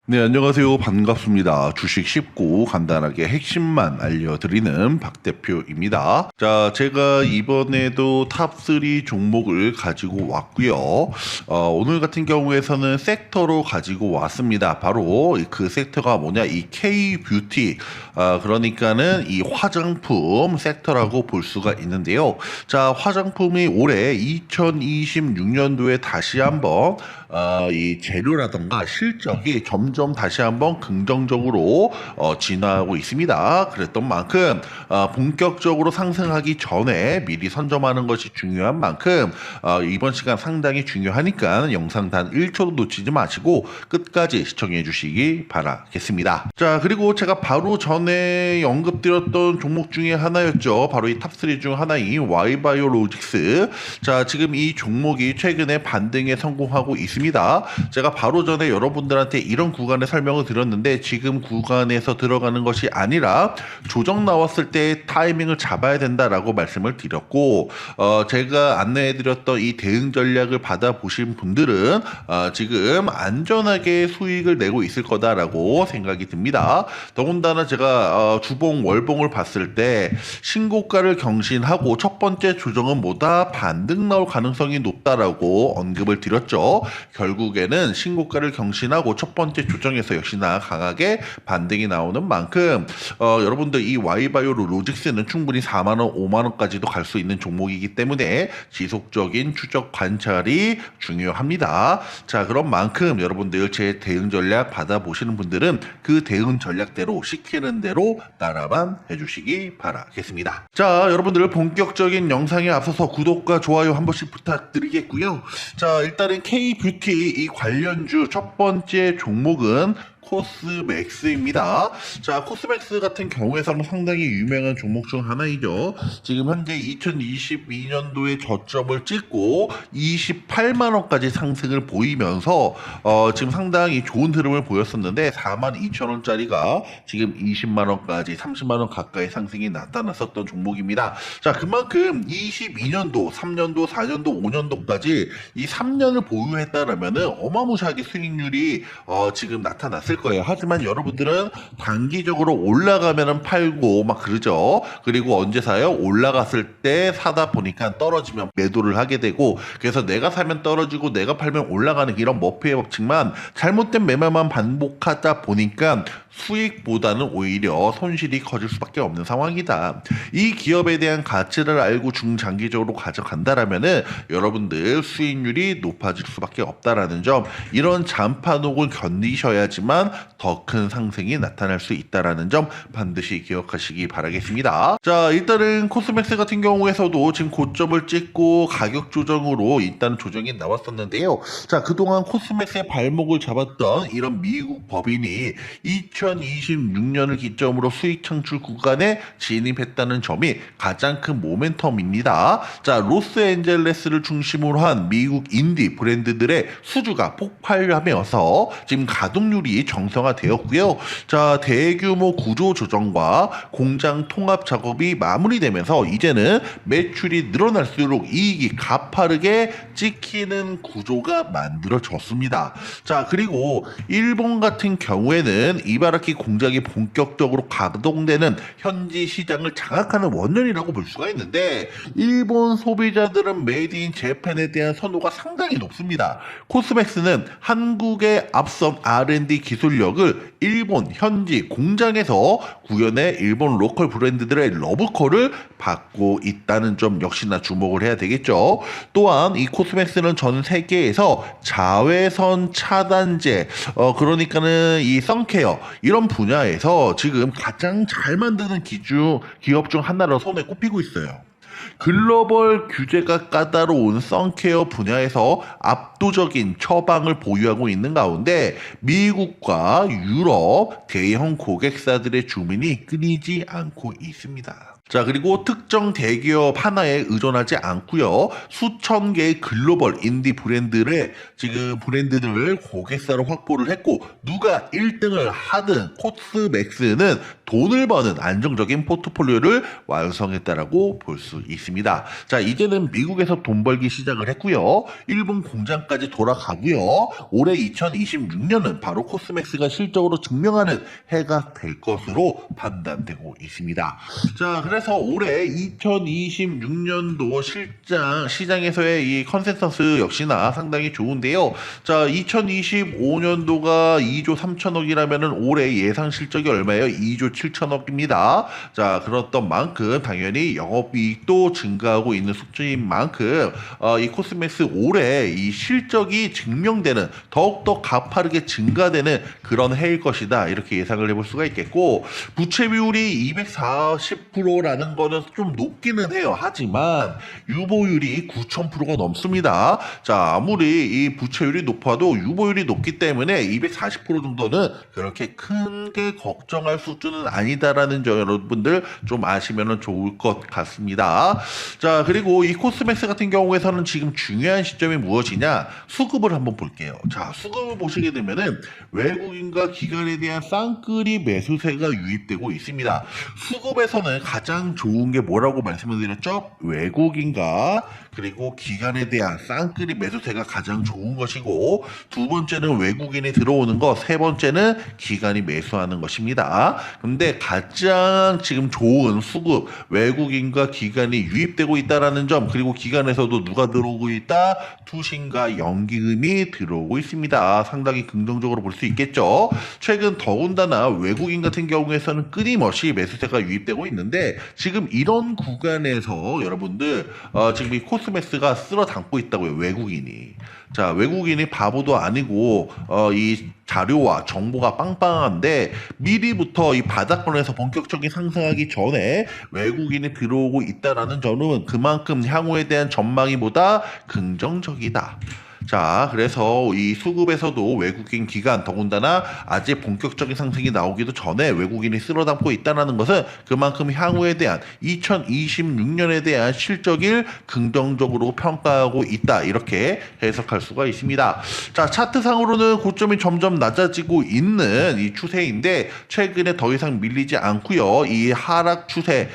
네, 안녕하세요. 반갑습니다. 주식 쉽고 간단하게 핵심만 알려드리는 박 대표입니다. 자, 제가 이번에도 탑3 종목을 가지고 왔고요. 오늘 같은 경우에서는 섹터로 가지고 왔습니다. 바로 그 섹터가 뭐냐, 이 K-뷰티, 그러니까는 이 화장품 섹터라고 볼 수가 있는데요. 자, 화장품이 올해 2026년도에 다시 한번 이 재료라던가 실적이 점점 다시 한번 긍정적으로 진화하고 있습니다. 그랬던 만큼 본격적으로 상승하기 전에 미리 선점하는 것이 중요한 만큼 이번 시간 상당히 중요하니까 영상 단 1초도 놓치지 마시고 끝까지 시청해 주시기 바라겠습니다. 자, 그리고 제가 바로 전에 언급드렸던 종목 중에 하나였죠. 바로 이 탑3 중 하나인 Y바이오로직스. 자, 지금 이 종목이 최근에 반등에 성공하고 있습니다. 제가 바로 전에 여러분들한테 이런 구간의 설명을 드렸는데 지금 구간에서 들어가는 것이 아니라 조정 나왔을 때 타이밍을 잡아야 된다라고 말씀을 드렸고, 제가 안내해드렸던 이 대응 전략을 받아보신 분들은 지금 안전하게 수익을 내고 있을 거다라고 생각이 듭니다. 더군다나 제가 주봉 월봉을 봤을 때 신고가를 경신하고 첫 번째 조정은 뭐다? 반등 나올 가능성이 높다라고 언급을 드렸죠. 결국에는 신고가를 경신하고 첫 번째 조정에서 역시나 강하게 반등이 나오는 만큼 여러분들 이 Y바이오로직스는 충분히 4만원, 5만원까지도 갈 수 있는 종목이기 때문에 지속적인 추적 관찰이 중요합니다. 자, 그런 만큼 여러분들 제 대응 전략 받아보시는 분들은 그 대응 전략대로 시키는 대로 따라만 해주시기 바라겠습니다. 자, 여러분들 본격적인 영상에 앞서서 구독과 좋아요 한 번씩 부탁드리겠고요. 자, 일단은 K뷰티 이 관련주 첫 번째 종목은 코스맥스입니다. 자, 코스맥스 같은 경우에서는 상당히 유명한 종목 중 하나이죠. 지금 현재 2022년도에 저점을 찍고 28만원까지 상승을 보이면서 지금 상당히 좋은 흐름을 보였었는데 42,000원짜리가 지금 20만원까지 30만원 가까이 상승이 나타났었던 종목입니다. 자, 그만큼 22년도, 3년도, 4년도, 5년도까지 이 3년을 보유했다라면은 어마무시하게 수익률이 지금 나타났을 거예요. 하지만 여러분들은 단기적으로 올라가면은 팔고 막 그러죠. 그리고 언제 사요? 올라갔을 때 사다 보니까 떨어지면 매도를 하게 되고, 그래서 내가 사면 떨어지고 내가 팔면 올라가는 이런 머피의 법칙만 잘못된 매매만 반복하다 보니까 수익보다는 오히려 손실이 커질 수밖에 없는 상황이다. 이 기업에 대한 가치를 알고 중장기적으로 가져간다라면은 여러분들 수익률이 높아질 수밖에 없다라는 점, 이런 잔파독을 견디셔야지만 더 큰 상승이 나타날 수 있다라는 점 반드시 기억하시기 바라겠습니다. 자, 일단은 코스맥스 같은 경우에서도 지금 고점을 찍고 가격 조정으로 일단 조정이 나왔었는데요. 자, 그동안 코스맥스의 발목을 잡았던 이런 미국 법인이 2026년을 기점으로 수익 창출 구간에 진입했다는 점이 가장 큰 모멘텀입니다. 자, 로스앤젤레스를 중심으로 한 미국 인디 브랜드들의 수주가 폭발하면서 지금 가동률이 정상화되었고요. 자, 대규모 구조 조정과 공장 통합 작업이 마무리되면서 이제는 매출이 늘어날수록 이익이 가파르게 찍히는 구조가 만들어졌습니다. 자, 그리고 일본 같은 경우에는 이바라키 공장이 본격적으로 가동되는 현지 시장을 장악하는 원년이라고 볼 수가 있는데, 일본 소비자들은 메이드 인 재팬에 대한 선호가 상당히 높습니다. 코스맥스는 한국의 앞선 R&D 기술력을 일본 현지 공장에서 구현해 일본 로컬 브랜드들의 러브콜을 받고 있다는 점 역시나 주목을 해야 되겠죠. 또한 이 코스맥스는 전 세계에서 자외선 차단제, 그러니까는 이 선케어 이런 분야에서 지금 가장 잘 만드는 기업 중 하나로 손에 꼽히고 있어요. 글로벌 규제가 까다로운 선케어 분야에서 압도적인 처방을 보유하고 있는 가운데 미국과 유럽 대형 고객사들의 주문이 끊이지 않고 있습니다. 자, 그리고 특정 대기업 하나에 의존하지 않고요. 수천 개의 글로벌 인디 브랜드를 지금 브랜드들을 고객사로 확보를 했고, 누가 1등을 하든 코스맥스는 돈을 버는 안정적인 포트폴리오를 완성했다라고 볼 수 있습니다. 자, 이제는 미국에서 돈 벌기 시작을 했고요. 일본 공장 시장까지 돌아가고요. 올해 2026년은 바로 코스맥스가 실적으로 증명하는 해가 될 것으로 판단되고 있습니다. 자, 그래서 올해 2026년도 시장에서의 이 컨센서스 역시나 상당히 좋은데요. 자, 2025년도가 2조 3천억이라면은 올해 예상 실적이 얼마예요? 2조 7천억입니다. 자, 그렇던 만큼 당연히 영업이익도 증가하고 있는 수준인 만큼 이 코스맥스 올해 이 실적이 증명되는 더욱더 가파르게 증가되는 그런 해일 것이다. 이렇게 예상을 해볼 수가 있겠고, 부채 비율이 240%라는 거는 좀 높기는 해요. 하지만 유보율이 9,000%가 넘습니다. 자, 아무리 이 부채율이 높아도 유보율이 높기 때문에 240% 정도는 그렇게 크게 걱정할 수준은 아니다라는 점 여러분들 좀 아시면 좋을 것 같습니다. 자, 그리고 이 코스맥스 같은 경우에서는 지금 중요한 시점이 무엇이냐? 수급을 한번 볼게요. 자, 수급을 보시게 되면은 외국인과 기관에 대한 쌍끌이 매수세가 유입되고 있습니다. 수급에서는 가장 좋은 게 뭐라고 말씀을 드렸죠? 외국인과 그리고 기관에 대한 쌍끌이 매수세가 가장 좋은 것이고, 두 번째는 외국인이 들어오는 것, 세 번째는 기관이 매수하는 것입니다. 근데 가장 지금 좋은 수급, 외국인과 기관이 유입되고 있다라는 점, 그리고 기관에서도 누가 들어오고 있다? 투신과 연기금이 들어오고 있습니다. 상당히 긍정적으로 볼 수 있겠죠. 최근 더군다나 외국인 같은 경우에서는 끊임없이 매수세가 유입되고 있는데, 지금 이런 구간에서 여러분들 지금 이 코스맥스가 쓸어 담고 있다고요. 외국인이. 자, 외국인이 바보도 아니고 이 자료와 정보가 빵빵한데 미리부터 이 바닥권에서 본격적인 상승하기 전에 외국인이 들어오고 있다라는 점은 그만큼 향후에 대한 전망이 보다 긍정적이다. 자, 그래서 이 수급에서도 외국인 기관, 더군다나 아직 본격적인 상승이 나오기도 전에 외국인이 쓸어담고 있다는 것은 그만큼 향후에 대한 2026년에 대한 실적을 긍정적으로 평가하고 있다, 이렇게 해석할 수가 있습니다. 자, 차트상으로는 고점이 점점 낮아지고 있는 이 추세인데 최근에 더 이상 밀리지 않고요. 이 하락 추세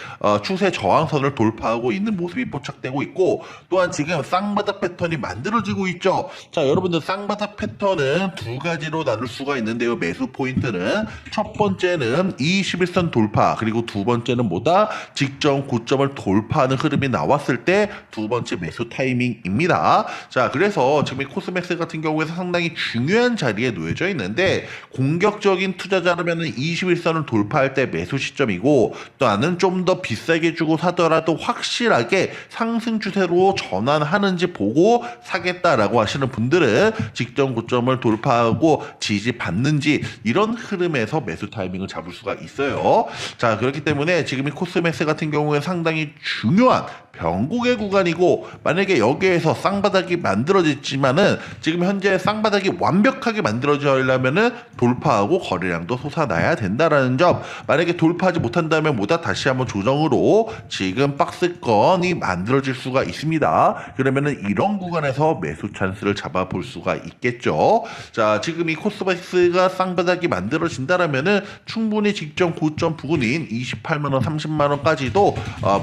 저항선을 돌파하고 있는 모습이 포착되고 있고, 또한 지금 쌍바닥 패턴이 만들어지고 있죠. 자, 여러분들 쌍바닥 패턴은 두 가지로 나눌 수가 있는데요. 매수 포인트는 첫 번째는 21선 돌파, 그리고 두 번째는 뭐다? 직전 고점을 돌파하는 흐름이 나왔을 때 두 번째 매수 타이밍입니다. 자, 그래서 지금 이 코스맥스 같은 경우에서 상당히 중요한 자리에 놓여져 있는데, 공격적인 투자자라면 21선을 돌파할 때 매수 시점이고, 또는 좀 더 비싸게 주고 사더라도 확실하게 상승 추세로 전환하는지 보고 사겠다라고 하시는 분들은 직전 고점을 돌파하고 지지받는지, 이런 흐름에서 매수 타이밍을 잡을 수가 있어요. 자, 그렇기 때문에 지금 이 코스맥스 같은 경우에 상당히 중요한 변곡의 구간이고, 만약에 여기에서 쌍바닥이 만들어졌지만은 지금 현재 쌍바닥이 완벽하게 만들어지려면은 돌파하고 거래량도 솟아나야 된다라는 점, 만약에 돌파하지 못한다면 뭐다? 다시 한번 조정으로 지금 박스권이 만들어질 수가 있습니다. 그러면은 이런 구간에서 매수 찬스를 잡아볼 수가 있겠죠. 자, 지금 이 코스맥스가 쌍바닥이 만들어진다라면은 충분히 직전 고점 부근인 28만원, 30만원까지도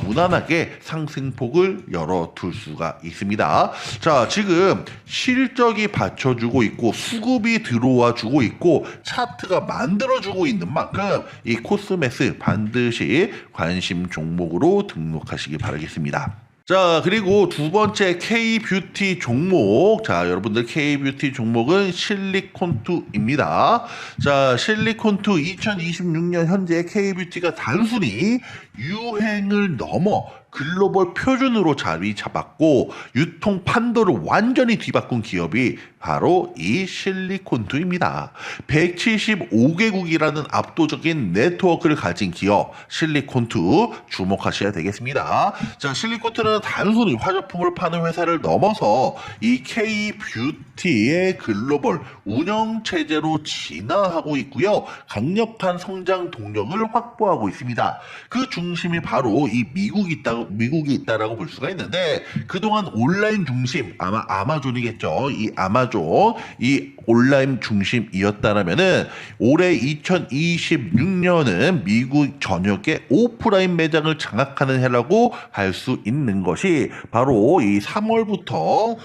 무난하게 상승폭을 열어둘 수가 있습니다. 자, 지금 실적이 받쳐주고 있고 수급이 들어와 주고 있고 차트가 만들어주고 있는 만큼 이 코스맥스 반드시 관심 종목으로 등록하시기 바라겠습니다. 자, 그리고 두 번째 K뷰티 종목. 자, 여러분들 K뷰티 종목은 실리콘2입니다. 자, 실리콘2 2026년 현재 K뷰티가 단순히 유행을 넘어 글로벌 표준으로 자리 잡았고 유통 판도를 완전히 뒤바꾼 기업이 바로 이 실리콘2입니다. 175개국이라는 압도적인 네트워크를 가진 기업 실리콘2 주목하셔야 되겠습니다. 자, 실리콘2는 단순히 화장품을 파는 회사를 넘어서 이 K뷰티의 글로벌 운영 체제로 진화하고 있고요. 강력한 성장 동력을 확보하고 있습니다. 그 중심이 바로 이 미국이 있다라고 볼 수가 있는데, 그동안 온라인 중심, 아마 아마존이겠죠. 이 아마존, 이 온라인 중심이었다면은 올해 2026년은 미국 전역의 오프라인 매장을 장악하는 해라고 할 수 있는 것이 바로 이 3월부터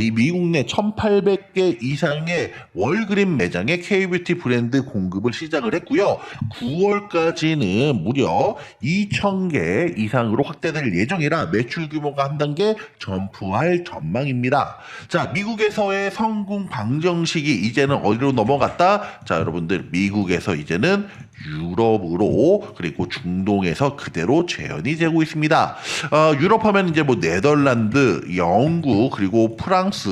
이 미국 내 1,800개 이상의 월그린 매장의 K뷰티 브랜드 공급을 시작을 했고요. 9월까지는 무려 2,000개 이상으로 확대될 예정이라 매출 규모가 한 단계 점프할 전망입니다. 자, 미국에서의 성공 방정식이 이제는 어디로 넘어갔다? 자, 여러분들 미국에서 이제는 유럽으로 그리고 중동에서 그대로 재현이 되고 있습니다. 유럽 하면 이제 뭐 네덜란드, 영국 그리고 프랑스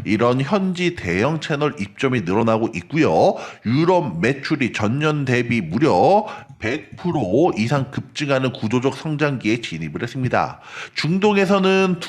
이런 현지 대형 채널 입점이 늘어나고 있고요. 유럽 매출이 전년 대비 무려 100% 이상 급증하는 구조적 성장기에 진입을 했습니다. 중동에서는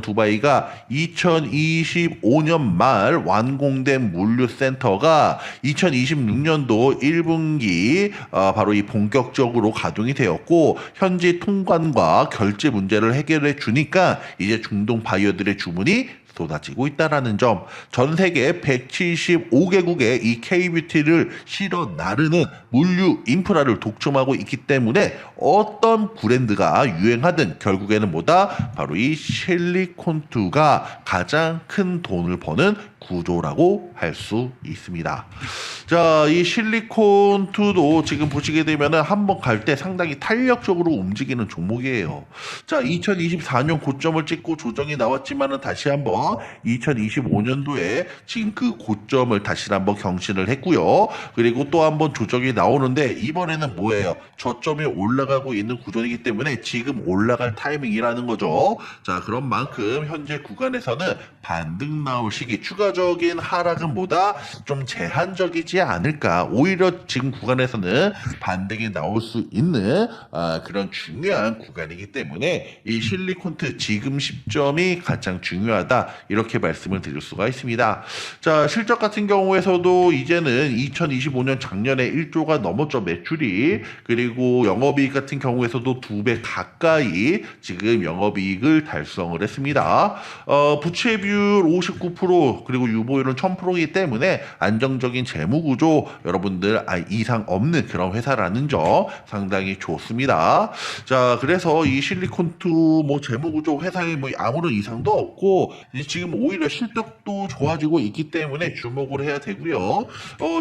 두바이가 2025년 말 완공된 물류센터가 2026년도 1분기 바로 이 본격적으로 가동이 되었고 현지 통관과 결제 문제를 해결해 주니까 이제 중동 바이어들의 주문이 쏟아지고 있다라는 점, 전 세계 175개국에 이 K뷰티를 실어 나르는 물류 인프라를 독점하고 있기 때문에 어떤 브랜드가 유행하든 결국에는 뭐다? 바로 이 실리콘투가 가장 큰 돈을 버는 구조라고 할 수 있습니다. 자, 이 실리콘투도 지금 보시게 되면은 한번 갈 때 상당히 탄력적으로 움직이는 종목이에요. 자, 2024년 고점을 찍고 조정이 나왔지만은 다시 한번 2025년도에 지금 그 고점을 다시 한번 경신을 했고요. 그리고 또 한번 조정이 나오는데 이번에는 뭐예요? 저점이 올라가고 있는 구조이기 때문에 지금 올라갈 타이밍이라는 거죠. 자, 그런 만큼 현재 구간에서는 반등 나올 시기, 추가적인 하락은 보다 좀 제한적이지 않을까. 오히려 지금 구간에서는 반등이 나올 수 있는 그런 중요한 구간이기 때문에 이 실리콘트 지금 시점이 가장 중요하다. 이렇게 말씀을 드릴 수가 있습니다. 자, 실적 같은 경우에서도 이제는 2025년 작년에 1조가 넘었죠, 매출이. 그리고 영업이익 같은 경우에서도 2배 가까이 지금 영업이익을 달성을 했습니다. 부채 비율 59% 그리고 유보율은 1000%이기 때문에 안정적인 재무구조 여러분들 이상 없는 그런 회사라는 점 상당히 좋습니다. 자, 그래서 이 실리콘투 뭐 재무구조 회사에 뭐 아무런 이상도 없고 지금 오히려 실적도 좋아지고 있기 때문에 주목을 해야 되고요.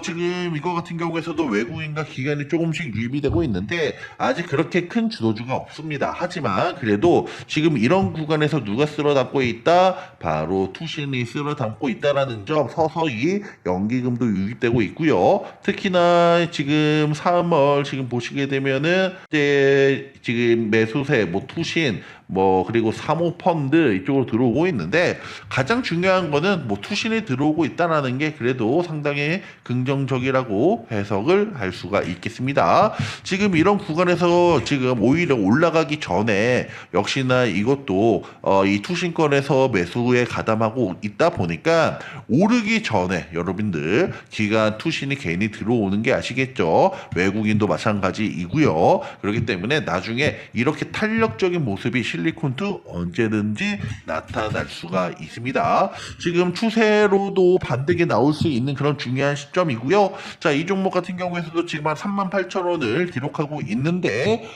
지금 이거 같은 경우에서도 외국인과 기관이 조금씩 유입되고 있는데 아직 그렇게 큰 주도주가 없습니다. 하지만 그래도 지금 이런 구간에서 누가 쓸어담고 있다? 바로 투신이 쓸어담고 있다라는 점, 서서히 연기금도 유입되고 있고요. 특히나 지금 3월 지금 보시게 되면은 이제 지금 매수세, 뭐 투신, 뭐 그리고 사모펀드 이쪽으로 들어오고 있는데 가장 중요한 거는 뭐 투신이 들어오고 있다라는 게 그래도 상당히 긍정적이라고 해석을 할 수가 있겠습니다. 지금 이런 구간에서 지금 오히려 올라가기 전에 역시나 이것도 이 투신권에서 매수에 가담하고 있다 보니까 오르기 전에 여러분들 기관 투신이 괜히 들어오는 게 아시겠죠? 외국인도 마찬가지이고요. 그렇기 때문에 나중에 이렇게 탄력적인 모습이 실리콘투 언제든지 나타날 수가 있습니다. 지금 추세로도 반등이 나올 수 있는 그런 중요한 시점이고요. 자, 이 종목 같은 경우에서도 지금 한 38,000원을 기록하고 있는데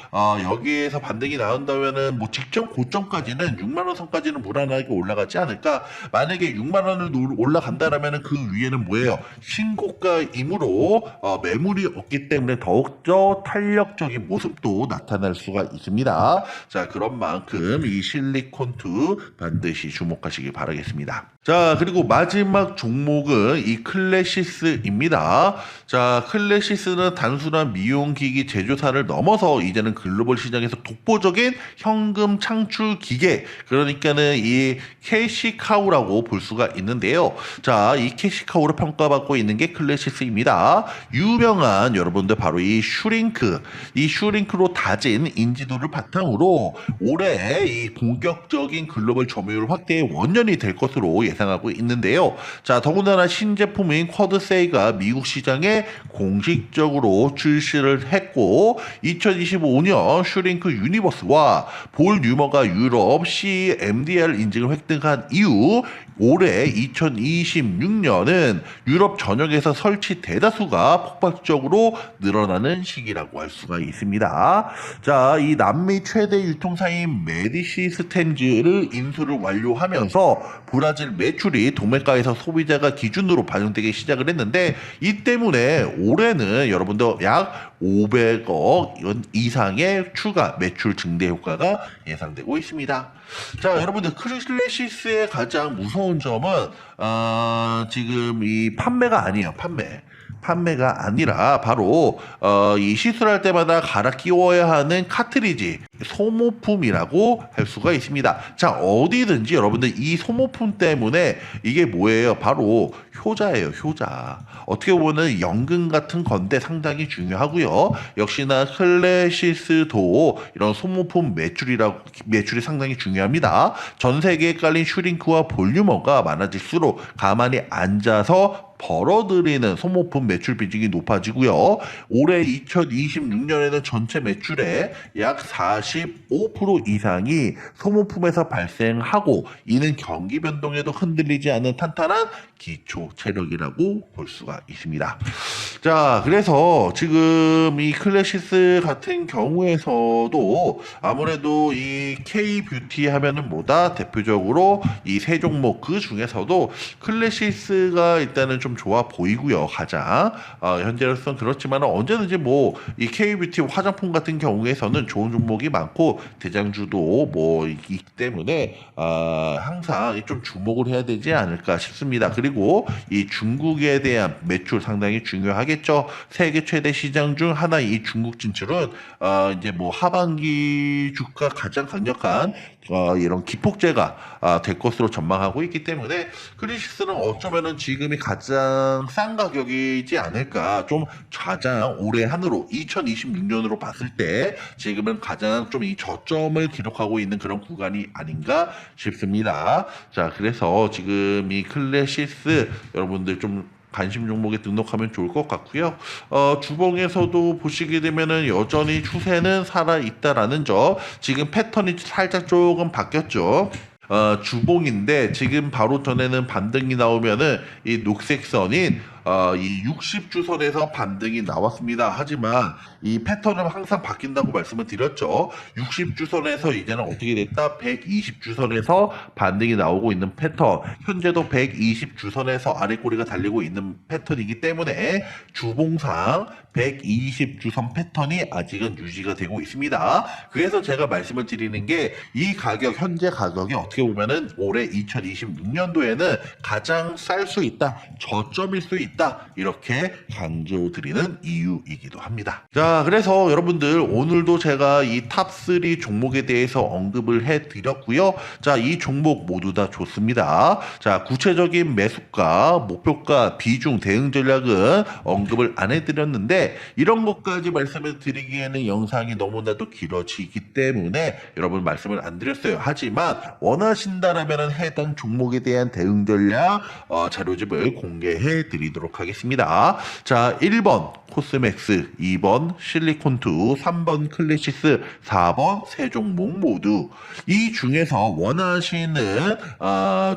여기에서 반등이 나온다면은 뭐 직전 고점까지는 6만원 선까지는 무난하게 올라가지 않을까. 만약에 6만원을 올라간다라면 그 위에는 뭐예요? 신고가이므로 매물이 없기 때문에 더욱더 탄력적인 모습도 나타날 수가 있습니다. 자, 그런 만큼 이 실리콘투 반드시 주목하시기 바라겠습니다. 자, 그리고 마지막 종목은 이 클래시스입니다. 자, 클래시스는 단순한 미용기기 제조사를 넘어서 이제는 글로벌 시장에서 독보적인 현금 창출 기계, 그러니까는 이 캐시카우라고 볼 수가 있는데요. 자, 이 캐시카우로 평가받고 있는 게 클래시스입니다. 유명한 여러분들 바로 이 슈링크로 다진 인지도를 바탕으로 올해 이 본격적인 글로벌 점유율 확대의 원년이 될 것으로 예상하고 있는데요. 자, 더군다나 신제품인 쿼드세이가 미국 시장에 공식적으로 출시를 했고 2025년 슈링크 유니버스와 볼 뉴머가 유럽 CMDR 인증을 획득한 이후 올해 2026년은 유럽 전역에서 설치 대다수가 폭발적으로 늘어나는 시기라고 할 수가 있습니다. 자, 이 남미 최대 유통사인 메디시 스탠즈를 인수를 완료하면서 브라질 매출이 도매가에서 소비자가 기준으로 반영되기 시작을 했는데, 이 때문에 올해는 여러분들 약 500억 이상의 추가 매출 증대 효과가 예상되고 있습니다. 자, 여러분들 클래시스의 가장 무서운 점은 지금 이 판매가 아니에요. 판매가 아니라 바로 이 시술할 때마다 갈아 끼워야 하는 카트리지, 소모품이라고 할 수가 있습니다. 자, 어디든지 여러분들 이 소모품 때문에 이게 뭐예요? 바로 효자예요, 효자. 어떻게 보면 연금 같은 건데 상당히 중요하고요. 역시나 클래시스도 이런 소모품 매출이 상당히 중요합니다. 전 세계에 깔린 슈링크와 볼유머가 많아질수록 가만히 앉아서 벌어들이는 소모품 매출 비중이 높아지고요. 올해 2026년에는 전체 매출의 약 45% 이상이 소모품에서 발생하고, 이는 경기 변동에도 흔들리지 않는 탄탄한 기초 체력이라고 볼 수가 있습니다. 자, 그래서 지금 이 클래시스 같은 경우에서도 아무래도 이 K-뷰티 하면은 뭐다? 대표적으로 이 세 종목 그 중에서도 클래시스가 일단은 좀 좋아 보이고요. 가장 현재로서는 그렇지만 언제든지 뭐 이 K-뷰티 화장품 같은 경우에서는 좋은 종목이 많고 대장주도 뭐 있기 때문에 항상 좀 주목을 해야 되지 않을까 싶습니다. 그리고 이 중국에 대한 매출 상당히 중요하겠죠. 세계 최대 시장 중 하나인 이 중국 진출은 이제 뭐 하반기 주가 가장 강력한 이런 기폭제가 될 것으로 전망하고 있기 때문에 클래시스는 어쩌면은 지금이 가장 싼 가격이지 않을까. 좀 가장 올해 한으로 2026년으로 봤을 때 지금은 가장 좀 이 저점을 기록하고 있는 그런 구간이 아닌가 싶습니다. 자, 그래서 지금 이 클래시스 여러분들 좀 관심 종목에 등록하면 좋을 것 같고요. 주봉에서도 보시게 되면은 여전히 추세는 살아 있다라는 점. 지금 패턴이 살짝 조금 바뀌었죠. 주봉인데 지금 바로 전에는 반등이 나오면은 이 녹색 선인 이 60주선에서 반등이 나왔습니다. 하지만 이 패턴은 항상 바뀐다고 말씀을 드렸죠. 60주선에서 이제는 어떻게 됐다? 120주선에서 반등이 나오고 있는 패턴. 현재도 120주선에서 아래 꼬리가 달리고 있는 패턴이기 때문에 주봉상 120주선 패턴이 아직은 유지가 되고 있습니다. 그래서 제가 말씀을 드리는 게 이 가격, 현재 가격이 어떻게 보면은 올해 2026년도에는 가장 쌀 수 있다, 저점일 수 있다, 이렇게 강조드리는 이유이기도 합니다. 자, 그래서 여러분들 오늘도 제가 이 탑3 종목에 대해서 언급을 해드렸고요. 자, 이 종목 모두 다 좋습니다. 자, 구체적인 매수가, 목표가, 비중, 대응 전략은 언급을 안 해드렸는데, 이런 것까지 말씀을 드리기에는 영상이 너무나도 길어지기 때문에 여러분 말씀을 안 드렸어요. 하지만 원하신다라면 해당 종목에 대한 대응 전략 자료집을 공개해 드리도록 하겠습니다. 자, 1번 코스맥스, 2번 실리콘2, 3번 클래시스, 4번 세 종목 모두. 이 중에서 원하시는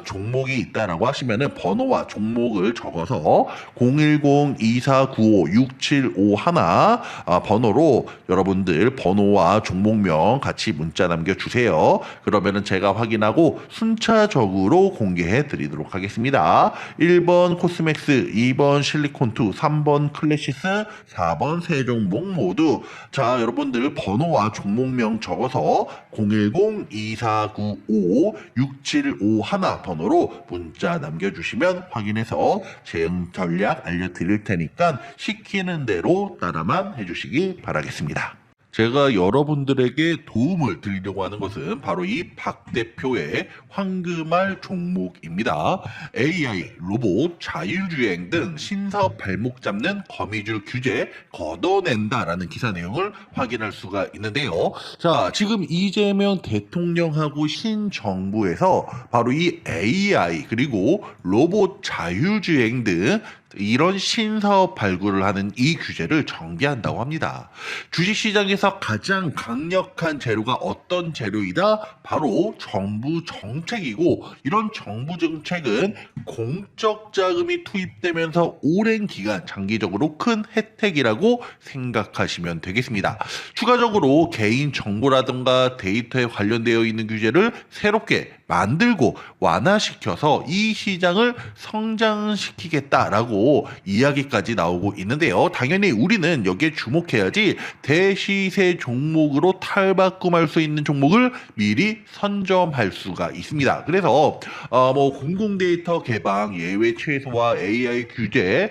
종목이 있다라고 하시면은 번호와 종목을 적어서 010-2495-6751 번호로 여러분들 번호와 종목명 같이 문자 남겨주세요. 그러면은 제가 확인하고 순차적으로 공개해 드리도록 하겠습니다. 1번 코스맥스, 2번 실리콘2, 3번 클래시스, 4번 세 종목 모두. 자, 여러분들 번호와 종목명 적어서 010-2495-6751 번호로 문자 남겨주시면 확인해서 대응 전략 알려드릴 테니까 시키는 대로 따라만 해주시기 바라겠습니다. 제가 여러분들에게 도움을 드리려고 하는 것은 바로 이 박 대표의 황금알 종목입니다. AI, 로봇, 자율주행 등 신사업 발목 잡는 거미줄 규제 걷어낸다라는 기사 내용을 확인할 수가 있는데요. 자, 지금 이재명 대통령하고 신정부에서 바로 이 AI 그리고 로봇, 자율주행 등 이런 신사업 발굴을 하는 이 규제를 정비한다고 합니다. 주식시장에서 가장 강력한 재료가 어떤 재료이다? 바로 정부 정책이고, 이런 정부 정책은 공적 자금이 투입되면서 오랜 기간 장기적으로 큰 혜택이라고 생각하시면 되겠습니다. 추가적으로 개인 정보라든가 데이터에 관련되어 있는 규제를 새롭게 만들고 완화시켜서 이 시장을 성장시키겠다라고 이야기까지 나오고 있는데요. 당연히 우리는 여기에 주목해야지 대시세 종목으로 탈바꿈할 수 있는 종목을 미리 선점할 수가 있습니다. 그래서 공공데이터 개방, 예외 최소화, AI 규제,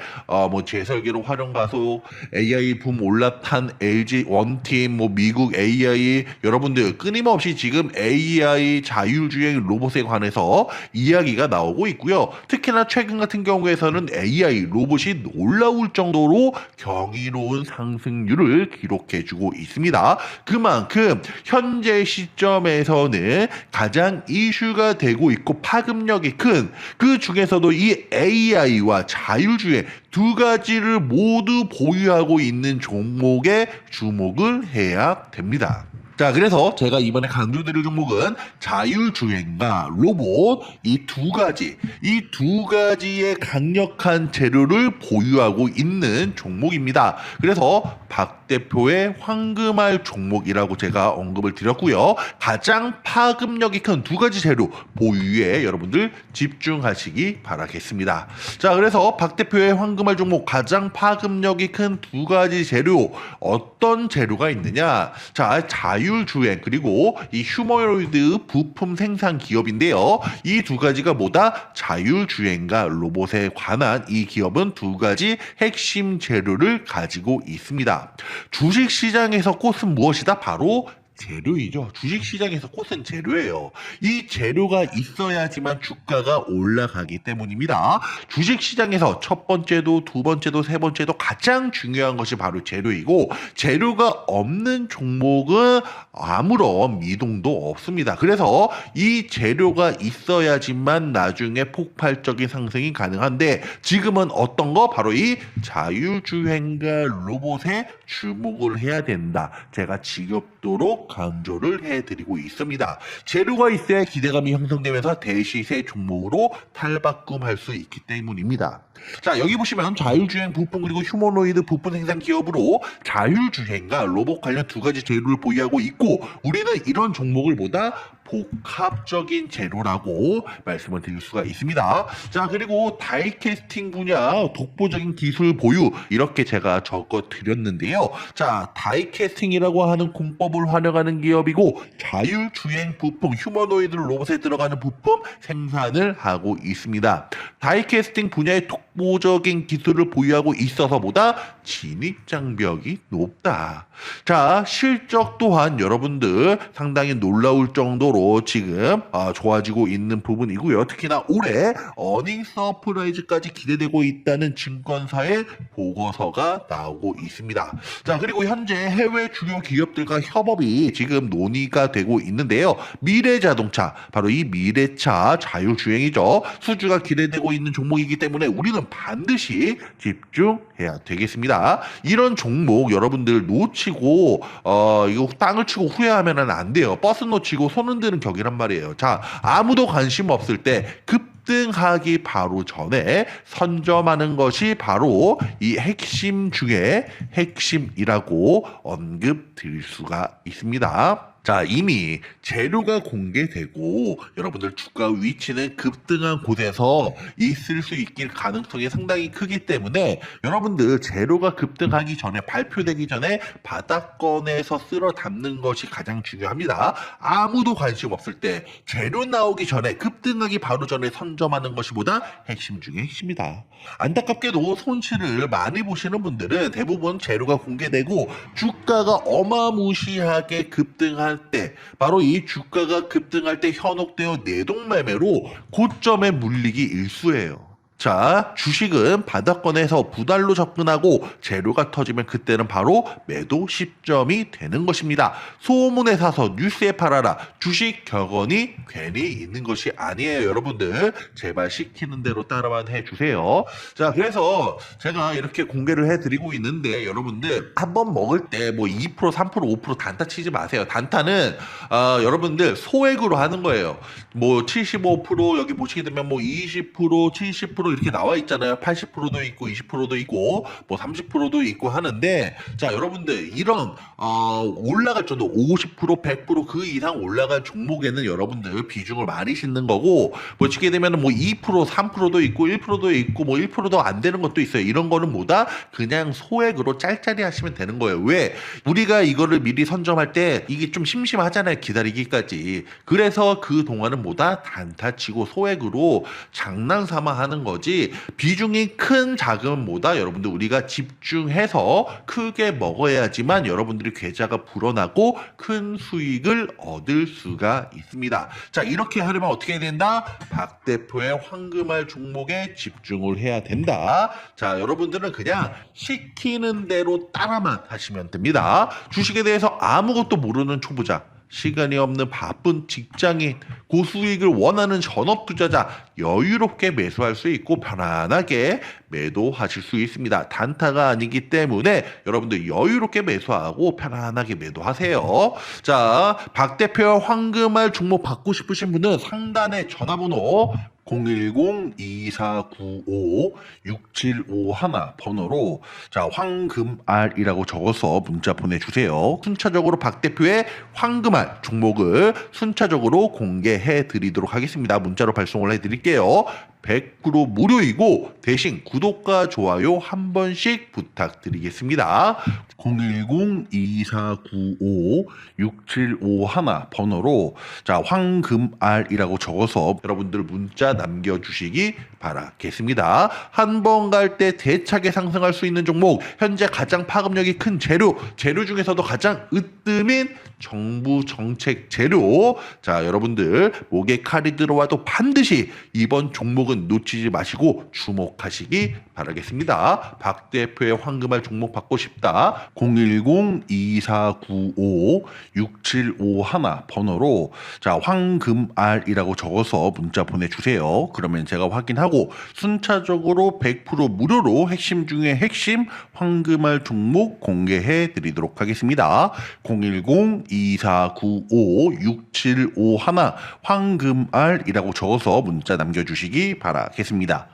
재설계로 활용 가속, AI 붐 올라탄 LG 원팀, 미국 AI, 여러분들 끊임없이 지금 AI 자율주행 로봇에 관해서 이야기가 나오고 있고요. 특히나 최근 같은 경우에서는 AI 로봇이 놀라울 정도로 경이로운 상승률을 기록해주고 있습니다. 그만큼 현재 시점에서는 가장 이슈가 되고 있고 파급력이 큰 그 중에서도 이 AI와 자율주행 두 가지를 모두 보유하고 있는 종목에 주목을 해야 됩니다. 자, 그래서 제가 이번에 강조드릴 종목은 자율주행과 로봇 이 두 가지의 강력한 재료를 보유하고 있는 종목입니다. 그래서 박 대표의 황금알 종목이라고 제가 언급을 드렸고요. 가장 파급력이 큰 두 가지 재료 보유에 여러분들 집중하시기 바라겠습니다. 자, 그래서 박 대표의 황금알 종목 가장 파급력이 큰 두 가지 재료, 어떤 재료가 있느냐? 자, 자율주행 그리고 이 휴머노이드 부품 생산 기업인데요. 이 두 가지가 뭐다? 자율주행과 로봇에 관한 이 기업은 두 가지 핵심 재료를 가지고 있습니다. 주식시장에서 꽃은 무엇이다? 바로 재료이죠. 주식시장에서 꽃은 재료예요. 이 재료가 있어야지만 주가가 올라가기 때문입니다. 주식시장에서 첫 번째도 두 번째도 세 번째도 가장 중요한 것이 바로 재료이고, 재료가 없는 종목은 아무런 미동도 없습니다. 그래서 이 재료가 있어야지만 나중에 폭발적인 상승이 가능한데, 지금은 어떤 거? 바로 이 자율주행과 로봇에 주목을 해야 된다. 제가 지겹도록 강조를 해드리고 있습니다. 재료가 있어야 기대감이 형성되면서 대시세 종목으로 탈바꿈할 수 있기 때문입니다. 자, 여기 보시면 자율주행 부품 그리고 휴머노이드 부품 생산 기업으로 자율주행과 로봇 관련 두 가지 재료를 보유하고 있고, 우리는 이런 종목을 보다 복합적인 재료라고 말씀을 드릴 수가 있습니다. 자, 그리고 다이캐스팅 분야 독보적인 기술 보유, 이렇게 제가 적어 드렸는데요. 자, 다이캐스팅이라고 하는 공법을 활용하는 기업이고, 자율주행 부품, 휴머노이드 로봇에 들어가는 부품 생산을 하고 있습니다. 다이캐스팅 분야의 독보적인 기술을 보유하고 있어서보다 진입장벽이 높다. 자, 실적 또한 여러분들 상당히 놀라울 정도로 지금 좋아지고 있는 부분이고요. 특히나 올해 어닝 서프라이즈까지 기대되고 있다는 증권사의 보고서가 나오고 있습니다. 자, 그리고 현재 해외 주요 기업들과 협업이 지금 논의가 되고 있는데요. 미래자동차, 바로 이 미래차 자율주행이죠. 수주가 기대되고 있는 종목이기 때문에 우리는 반드시 집중해야 되겠습니다. 이런 종목 여러분들 놓치고 이거 땅을 치고 후회하면 안 돼요. 버스 놓치고 손 흔드는 격이란 말이에요. 자, 아무도 관심 없을 때 급등하기 바로 전에 선점하는 것이 바로 이 핵심 중에 핵심이라고 언급 드릴 수가 있습니다. 자, 이미 재료가 공개되고 여러분들 주가 위치는 급등한 곳에서 있을 수 있길 가능성이 상당히 크기 때문에 여러분들 재료가 급등하기 전에, 발표되기 전에 바닥권에서 쓸어 담는 것이 가장 중요합니다. 아무도 관심 없을 때 재료 나오기 전에, 급등하기 바로 전에 선점하는 것이 보다 핵심 중에 핵심이다. 안타깝게도 손실을 많이 보시는 분들은 대부분 재료가 공개되고 주가가 어마무시하게 급등한 때, 바로 이 주가가 급등할 때 현혹되어 내동매매로 고점에 물리기 일쑤예요. 자, 주식은 바닥권에서 부달로 접근하고 재료가 터지면 그때는 바로 매도 시점이 되는 것입니다. 소문에 사서 뉴스에 팔아라. 주식 격언이 괜히 있는 것이 아니에요, 여러분들. 제발 시키는 대로 따라만 해주세요. 자, 그래서 제가 이렇게 공개를 해드리고 있는데 여러분들 한번 먹을 때 뭐 2%, 3%, 5% 단타 치지 마세요. 단타는 여러분들 소액으로 하는 거예요. 뭐 75% 여기 보시게 되면 뭐 20%, 70% 이렇게 나와 있잖아요. 80%도 있고 20%도 있고 뭐 30%도 있고 하는데 자, 여러분들 이런 올라갈 정도 50%, 100%그 이상 올라갈 종목에는 여러분들 비중을 많이 싣는 거고 보시게 되면 뭐 2%, 3%도 있고 1%도 있고 뭐 1%도 안 되는 것도 있어요. 이런 거는 뭐다? 그냥 소액으로 짤짤이 하시면 되는 거예요. 왜? 우리가 이거를 미리 선점할 때 이게 좀 심심하잖아요. 기다리기까지. 그래서 그 동안은 뭐다? 단타 치고 소액으로 장난삼아 하는 거지. 비중이 큰 자금은 뭐다? 여러분들 우리가 집중해서 크게 먹어야지만 여러분들이 계좌가 불어나고 큰 수익을 얻을 수가 있습니다. 자, 이렇게 하려면 어떻게 해야 된다? 박 대표의 황금알 종목에 집중을 해야 된다. 자, 여러분들은 그냥 시키는 대로 따라만 하시면 됩니다. 주식에 대해서 아무것도 모르는 초보자, 시간이 없는 바쁜 직장인, 고수익을 원하는 전업 투자자 여유롭게 매수할 수 있고 편안하게 매도하실 수 있습니다. 단타가 아니기 때문에 여러분들 여유롭게 매수하고 편안하게 매도하세요. 자, 박 대표 황금알 종목 받고 싶으신 분은 상단에 전화번호 010-2495-6751 번호로 자, 황금알이라고 적어서 문자 보내주세요. 순차적으로 박 대표의 황금알 종목을 순차적으로 공개해 드리도록 하겠습니다. 문자로 발송을 해드릴게요. 100% 무료이고 대신 구독과 좋아요 한 번씩 부탁드리겠습니다. 010-2495-6751 번호로 자, 황금알이라고 적어서 여러분들 문자 남겨주시기 바라겠습니다. 한 번 갈 때 대차게 상승할 수 있는 종목, 현재 가장 파급력이 큰 재료 중에서도 가장 으뜸인 정부 정책 재료. 자, 여러분들 목에 칼이 들어와도 반드시 이번 종목은 놓치지 마시고 주목하시기 바라겠습니다. 박 대표의 황금알 종목 받고 싶다. 010-2495-6751 번호로 자, 황금알이라고 적어서 문자 보내주세요. 그러면 제가 확인하고 순차적으로 100% 무료로 핵심 중에 핵심 황금알 종목 공개해 드리도록 하겠습니다. 010-2495-6751 황금알이라고 적어서 문자 남겨주시기 바라겠습니다.